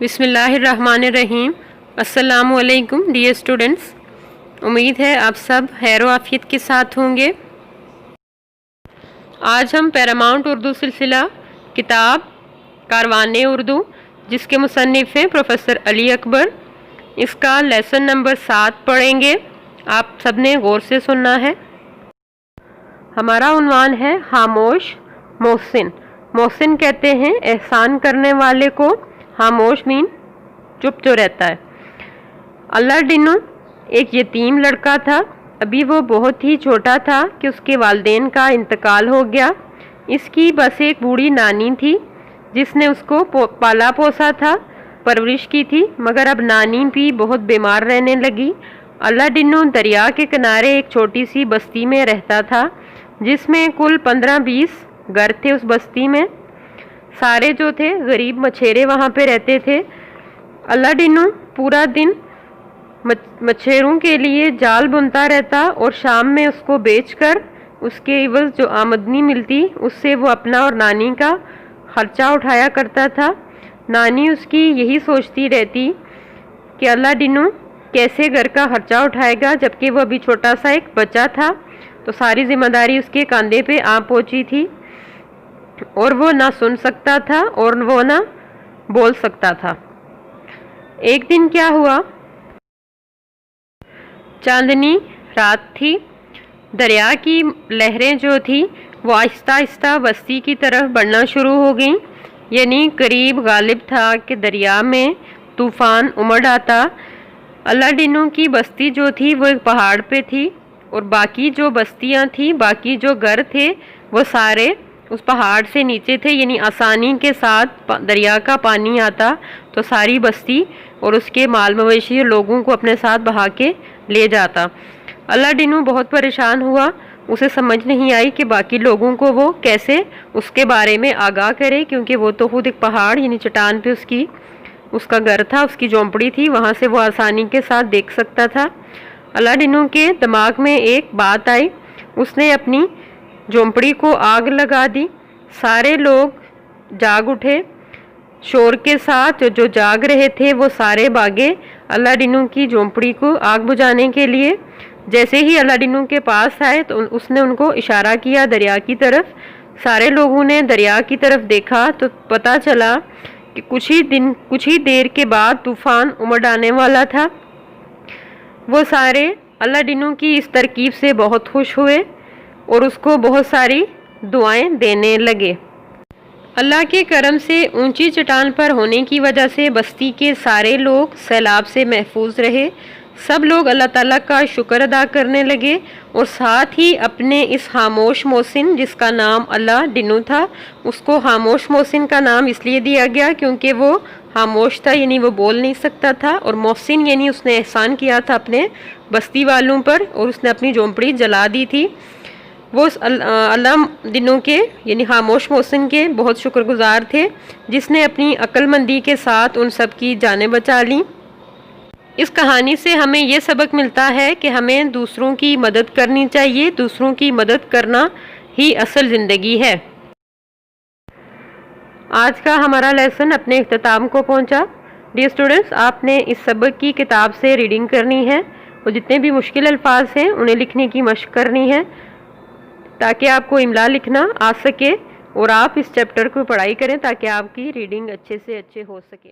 بسم اللہ الرحمن الرحیم۔ السلام علیکم ڈیئر اسٹوڈنٹس، امید ہے آپ سب خیر و عافیت کے ساتھ ہوں گے۔ آج ہم پیراماؤنٹ اردو سلسلہ کتاب کاروان اردو، جس کے مصنف ہیں پروفیسر علی اکبر، اس کا لیسن نمبر 7 پڑھیں گے۔ آپ سب نے غور سے سننا ہے۔ ہمارا عنوان ہے خاموش محسن۔ محسن کہتے ہیں احسان کرنے والے کو، خاموش مین چپ جو رہتا ہے۔ اللہ ڈنو ایک یتیم لڑکا تھا۔ ابھی وہ بہت ہی چھوٹا تھا کہ اس کے والدین کا انتقال ہو گیا۔ اس کی بس ایک بوڑھی نانی تھی جس نے اس کو پالا پوسا تھا، پرورش کی تھی، مگر اب نانی بھی بہت بیمار رہنے لگی۔ اللہ ڈنو دریا کے کنارے ایک چھوٹی سی بستی میں رہتا تھا جس میں کل 15-20 گھر تھے۔ اس بستی میں سارے جو تھے غریب مچھیرے وہاں پہ رہتے تھے۔ اللہ ڈنو پورا دن مچھیروں کے لیے جال بنتا رہتا اور شام میں اس کو بیچ کر اس کے عوض جو آمدنی ملتی اس سے وہ اپنا اور نانی کا خرچہ اٹھایا کرتا تھا۔ نانی اس کی یہی سوچتی رہتی کہ اللہ ڈنو کیسے گھر کا خرچہ اٹھائے گا، جبکہ وہ ابھی چھوٹا سا ایک بچہ تھا، تو ساری ذمہ داری اس کے کاندھے پہ آ پہنچی تھی اور وہ نہ سن سکتا تھا اور وہ نہ بول سکتا تھا۔ ایک دن کیا ہوا، چاندنی رات تھی، دریا کی لہریں جو تھی وہ آہستہ آہستہ بستی کی طرف بڑھنا شروع ہو گئیں، یعنی قریب غالب تھا کہ دریا میں طوفان امڑ آتا۔ اللہ ڈنو کی بستی جو تھی وہ ایک پہاڑ پہ تھی اور باقی جو بستیاں تھیں، باقی جو گھر تھے وہ سارے اس پہاڑ سے نیچے تھے، یعنی آسانی کے ساتھ دریا کا پانی آتا تو ساری بستی اور اس کے مال مویشی لوگوں کو اپنے ساتھ بہا کے لے جاتا۔ اللہ ڈنو بہت پریشان ہوا، اسے سمجھ نہیں آئی کہ باقی لوگوں کو وہ کیسے اس کے بارے میں آگاہ کرے، کیونکہ وہ تو خود ایک پہاڑ یعنی چٹان پہ اس کا گھر تھا، اس کی جھونپڑی تھی، وہاں سے وہ آسانی کے ساتھ دیکھ سکتا تھا۔ اللہ ڈنو کے دماغ میں ایک بات آئی، اس نے اپنی جھونپڑی کو آگ لگا دی۔ سارے لوگ جاگ اٹھے شور کے ساتھ، جو جاگ رہے تھے وہ سارے بھاگے اللہ ڈنو کی جھونپڑی کو آگ بجھانے کے لیے۔ جیسے ہی اللہ ڈنو کے پاس آئے تو اس نے ان کو اشارہ کیا دریا کی طرف۔ سارے لوگوں نے دریا کی طرف دیکھا تو پتہ چلا کہ کچھ ہی دیر کے بعد طوفان امڑ آنے والا تھا۔ وہ سارے اللہ ڈنو کی اس ترکیب سے بہت خوش ہوئے اور اس کو بہت ساری دعائیں دینے لگے۔ اللہ کے کرم سے اونچی چٹان پر ہونے کی وجہ سے بستی کے سارے لوگ سیلاب سے محفوظ رہے۔ سب لوگ اللہ تعالیٰ کا شکر ادا کرنے لگے اور ساتھ ہی اپنے اس خاموش محسن، جس کا نام اللہ ڈنو تھا، اس کو خاموش محسن کا نام اس لیے دیا گیا کیونکہ وہ خاموش تھا، یعنی وہ بول نہیں سکتا تھا، اور محسن یعنی اس نے احسان کیا تھا اپنے بستی والوں پر اور اس نے اپنی جھونپڑی جلا دی تھی۔ وہ اللہ ڈنو کے یعنی خاموش محسن کے بہت شکر گزار تھے، جس نے اپنی عقل مندی کے ساتھ ان سب کی جانیں بچا لیں۔ اس کہانی سے ہمیں یہ سبق ملتا ہے کہ ہمیں دوسروں کی مدد کرنی چاہیے، دوسروں کی مدد کرنا ہی اصل زندگی ہے۔ آج کا ہمارا لیسن اپنے اختتام کو پہنچا۔ ڈیئر اسٹوڈنٹس، آپ نے اس سبق کی کتاب سے ریڈنگ کرنی ہے اور جتنے بھی مشکل الفاظ ہیں انہیں لکھنے کی مشق کرنی ہے تاکہ آپ کو املا لکھنا آ سکے اور آپ اس چیپٹر کو پڑھائی کریں تاکہ آپ کی ریڈنگ اچھے سے اچھے ہو سکے۔